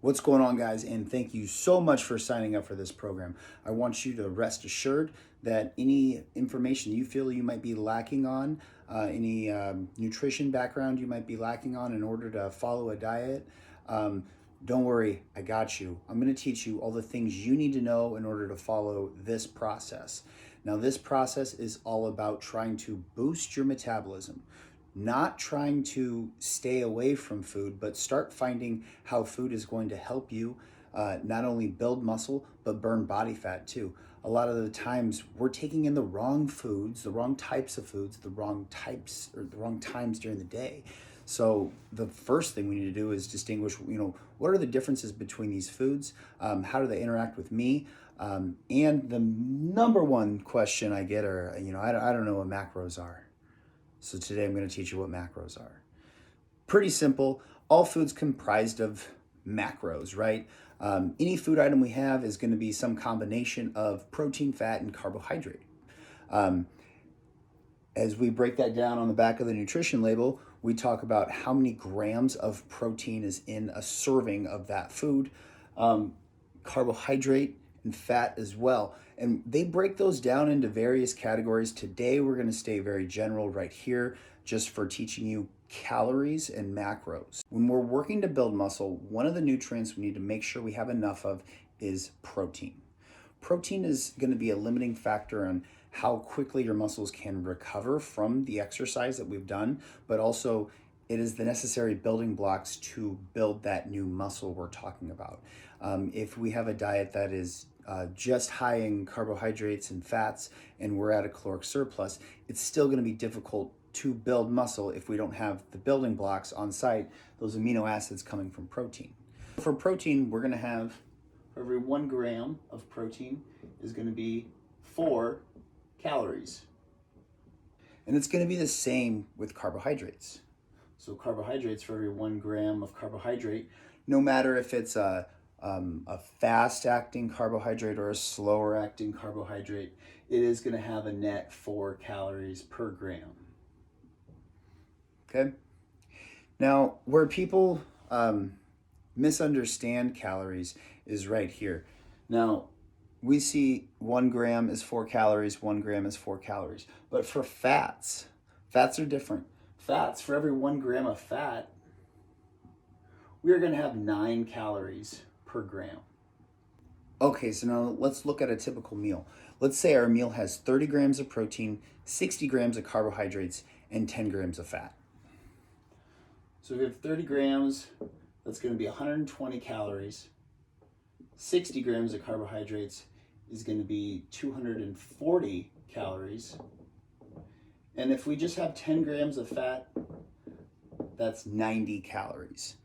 What's going on, guys? And thank you so much for signing up for this program. I want you to rest assured that any information you feel you might be lacking on, any nutrition background you might be lacking on in order to follow a diet, don't worry, I got you. I'm going to teach you all the things you need to know in order to follow this process. Now, this process is all about trying to boost your metabolism, not trying to stay away from food, but start finding how food is going to help you not only build muscle, but burn body fat too. A lot of the times we're taking in the wrong foods, the wrong types of foods, the wrong types or the wrong times during the day. So the first thing we need to do is distinguish, what are the differences between these foods? How do they interact with me? And the number one question I get are, I don't know what macros are. So today I'm going to teach you what macros are. Pretty simple. All food's comprised of macros, right? Any food item we have is going to be some combination of protein, fat, and carbohydrate. As we break that down on the back of the nutrition label, we talk about how many grams of protein is in a serving of that food, carbohydrate, and fat as well. And they break those down into various categories. Today, we're going to stay very general right here, just for teaching you calories and macros. When we're working to build muscle, one of the nutrients we need to make sure we have enough of is protein. Protein is going to be a limiting factor on how quickly your muscles can recover from the exercise that we've done, but also it is the necessary building blocks to build that new muscle we're talking about. If we have a diet that is just high in carbohydrates and fats and we're at a caloric surplus, it's still going to be difficult to build muscle if we don't have the building blocks on site, those amino acids coming from protein. For protein, we're going to have, for every 1 gram of protein is going to be 4 calories. And it's going to be the same with carbohydrates. So carbohydrates, for every 1 gram of carbohydrate, no matter if it's a fast-acting carbohydrate or a slower-acting carbohydrate, it is going to have a net 4 calories per gram. Okay? Now, where people misunderstand calories is right here. Now, we see 1 gram is 4 calories, 1 gram is 4 calories. But for fats are different. Fats, for every 1 gram of fat, we are going to have 9 calories per gram. Okay, so now let's look at a typical meal. Let's say our meal has 30 grams of protein, 60 grams of carbohydrates, and 10 grams of fat. So if we have 30 grams, that's going to be 120 calories. 60 grams of carbohydrates is going to be 240 calories. And if we just have 10 grams of fat, that's 90 calories.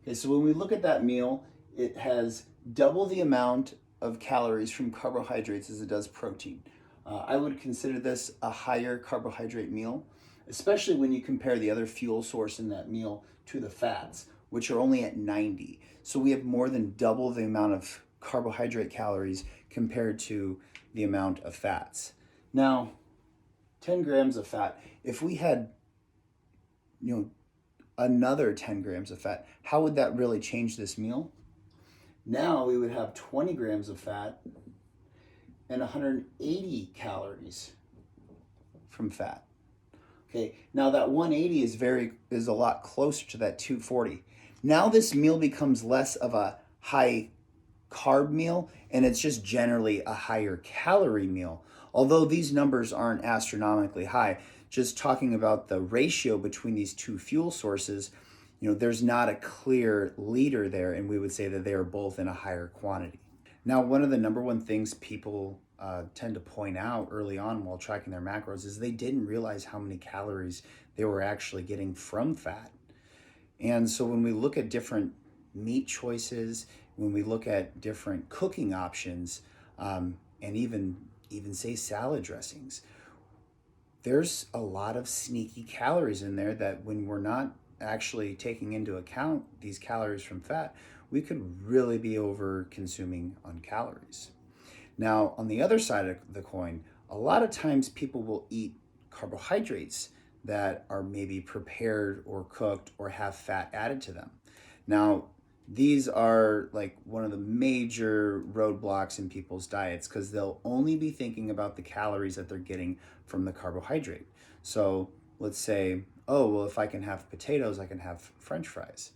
Okay, so when we look at that meal, it has double the amount of calories from carbohydrates as it does protein. I would consider this a higher carbohydrate meal, especially when you compare the other fuel source in that meal to the fats, which are only at 90. So we have more than double the amount of carbohydrate calories compared to the amount of fats. Now, 10 grams of fat, if we had, another 10 grams of fat, how would that really change this meal? Now we would have 20 grams of fat and 180 calories from fat. Okay, now that 180 is a lot closer to that 240. Now this meal becomes less of a high carb meal, and it's just generally a higher calorie meal. Although these numbers aren't astronomically high, just talking about the ratio between these two fuel sources, there's not a clear leader there, and we would say that they are both in a higher quantity. Now, one of the number one things people tend to point out early on while tracking their macros is they didn't realize how many calories they were actually getting from fat. And so when we look at different meat choices, when we look at different cooking options, and even say salad dressings, there's a lot of sneaky calories in there that when we're not actually taking into account these calories from fat, we could really be over consuming on calories. Now, on the other side of the coin, a lot of times people will eat carbohydrates that are maybe prepared or cooked or have fat added to them. Now, these are like one of the major roadblocks in people's diets because they'll only be thinking about the calories that they're getting from the carbohydrate. So let's say, oh, well, if I can have potatoes, I can have French fries.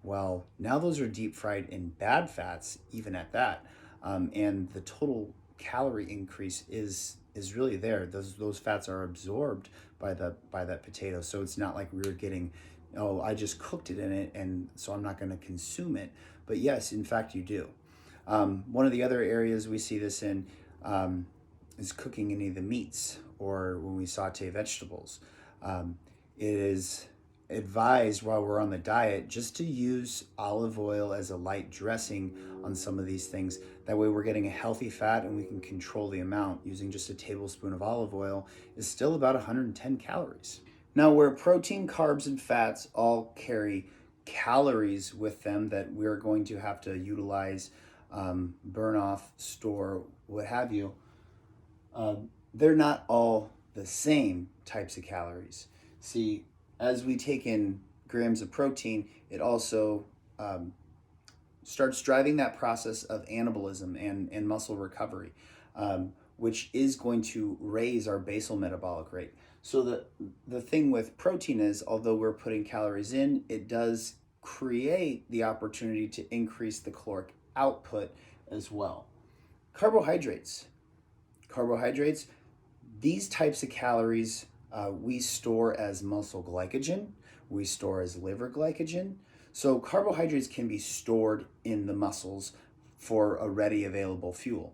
Well, now those are deep fried in bad fats, even at that. And the total calorie increase is really there. Those fats are absorbed by that potato. So it's not like we were getting, oh, I just cooked it in it, and so I'm not going to consume it. But yes, in fact, you do. One of the other areas we see this in is cooking any of the meats or when we saute vegetables. It is advised while we're on the diet just to use olive oil as a light dressing on some of these things. That way we're getting a healthy fat and we can control the amount. Using just a tablespoon of olive oil is still about 110 calories. Now, where protein, carbs, and fats all carry calories with them that we're going to have to utilize, burn off, store, what have you, they're not all the same types of calories. See, as we take in grams of protein, it also starts driving that process of anabolism and muscle recovery, which is going to raise our basal metabolic rate. So the thing with protein is, although we're putting calories in, it does create the opportunity to increase the caloric output as well. Carbohydrates, these types of calories we store as muscle glycogen, we store as liver glycogen. So carbohydrates can be stored in the muscles for a ready available fuel.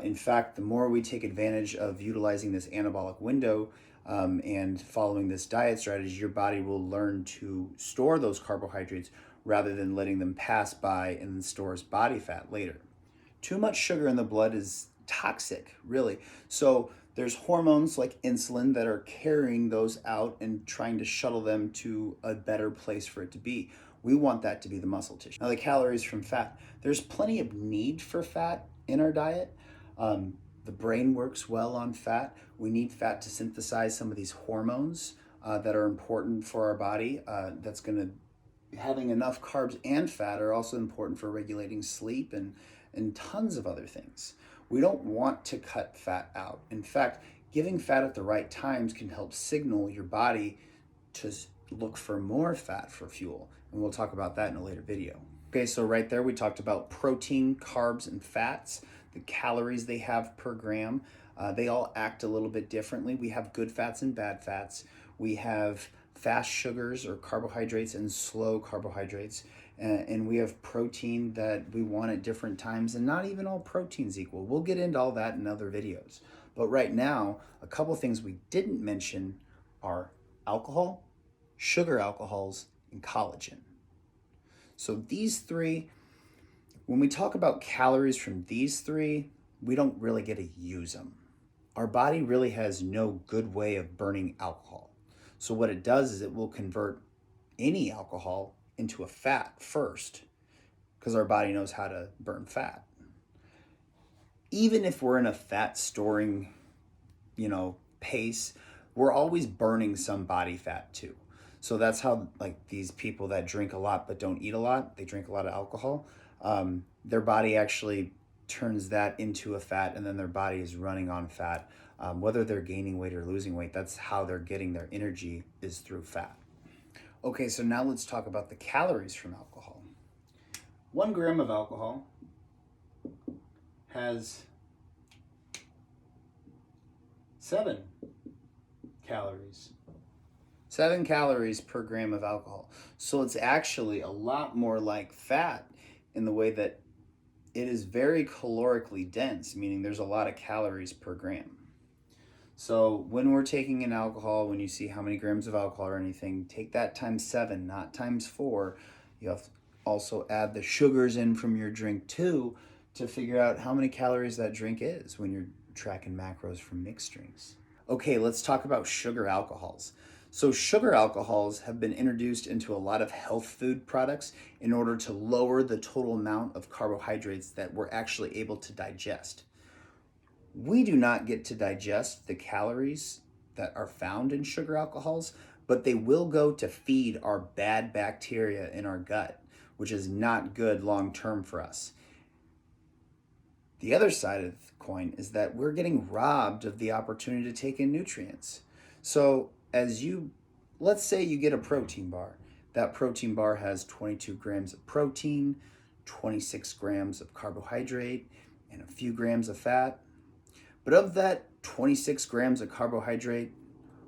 In fact, the more we take advantage of utilizing this anabolic window and following this diet strategy, your body will learn to store those carbohydrates rather than letting them pass by and then store as body fat later. Too much sugar in the blood is toxic, really. So there's hormones like insulin that are carrying those out and trying to shuttle them to a better place for it to be. We want that to be the muscle tissue. Now, the calories from fat. There's plenty of need for fat in our diet. The brain works well on fat. We need fat to synthesize some of these hormones that are important for our body. Having enough carbs and fat are also important for regulating sleep and tons of other things. We don't want to cut fat out. In fact, giving fat at the right times can help signal your body to look for more fat for fuel. And we'll talk about that in a later video. Okay, so right there we talked about protein, carbs, and fats, the calories they have per gram. They all act a little bit differently. We have good fats and bad fats. We have fast sugars or carbohydrates and slow carbohydrates. And we have protein that we want at different times, and not even all protein's equal. We'll get into all that in other videos. But right now, a couple things we didn't mention are alcohol, sugar alcohols, and collagen. So these three, when we talk about calories from these three, we don't really get to use them. Our body really has no good way of burning alcohol. So what it does is it will convert any alcohol into a fat first, because our body knows how to burn fat. Even if we're in a fat storing, pace, we're always burning some body fat too. So that's how, like, these people that drink a lot but don't eat a lot, they drink a lot of alcohol, their body actually turns that into a fat, and then their body is running on fat. Whether they're gaining weight or losing weight, that's how they're getting their energy, is through fat. Okay, so now let's talk about the calories from alcohol. 1 gram of alcohol has 7 calories. 7 calories per gram of alcohol. So it's actually a lot more like fat in the way that it is very calorically dense, meaning there's a lot of calories per gram. So when we're taking in alcohol, when you see how many grams of alcohol or anything, take that times 7, not times 4. You have to also add the sugars in from your drink too to figure out how many calories that drink is when you're tracking macros from mixed drinks. Okay, let's talk about sugar alcohols. So sugar alcohols have been introduced into a lot of health food products in order to lower the total amount of carbohydrates that we're actually able to digest. We do not get to digest the calories that are found in sugar alcohols, but they will go to feed our bad bacteria in our gut, which is not good long term for us. The other side of the coin is that we're getting robbed of the opportunity to take in nutrients. So, let's say you get a protein bar. That protein bar has 22 grams of protein, 26 grams of carbohydrate, and a few grams of fat. But of that 26 grams of carbohydrate,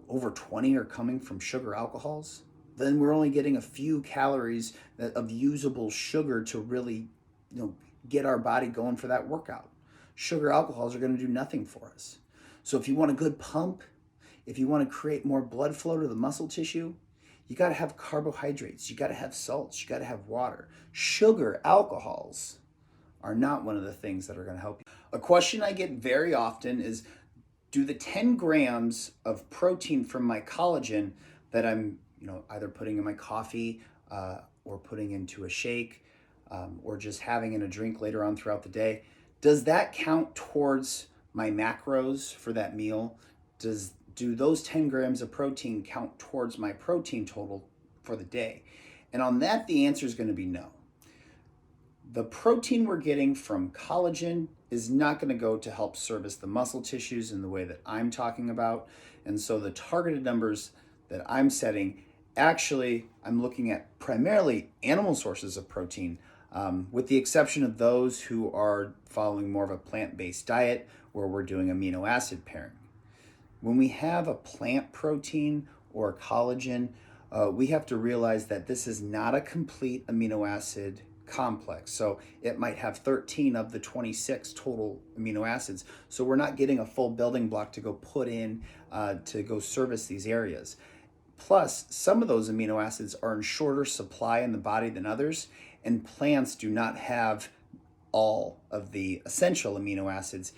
over 20 are coming from sugar alcohols. Then we're only getting a few calories of usable sugar to really, get our body going for that workout. Sugar alcohols are going to do nothing for us. So if you want a good pump, if you want to create more blood flow to the muscle tissue, you got to have carbohydrates, you got to have salts, you got to have water. Sugar alcohols are not one of the things that are going to help you. A question I get very often is, do the 10 grams of protein from my collagen that I'm either putting in my coffee or putting into a shake or just having in a drink later on throughout the day, does that count towards my macros for that meal? Do those 10 grams of protein count towards my protein total for the day? And on that, the answer is going to be no. The protein we're getting from collagen is not going to go to help service the muscle tissues in the way that I'm talking about. And so the targeted numbers that I'm setting, actually, I'm looking at primarily animal sources of protein, with the exception of those who are following more of a plant-based diet where we're doing amino acid pairing. When we have a plant protein or collagen, we have to realize that this is not a complete amino acid complex. So it might have 13 of the 26 total amino acids. So we're not getting a full building block to go put in to go service these areas. Plus, some of those amino acids are in shorter supply in the body than others, and plants do not have all of the essential amino acids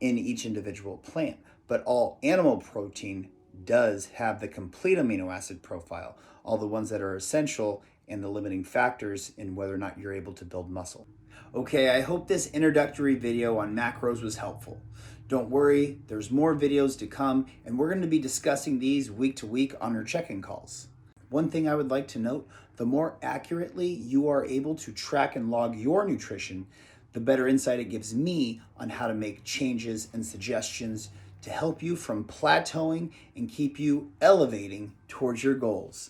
in each individual plant. But all animal protein does have the complete amino acid profile, all the ones that are essential and the limiting factors in whether or not you're able to build muscle. Okay, I hope this introductory video on macros was helpful. Don't worry, there's more videos to come, and we're going to be discussing these week to week on our check-in calls. One thing I would like to note, the more accurately you are able to track and log your nutrition, the better insight it gives me on how to make changes and suggestions to help you from plateauing and keep you elevating towards your goals.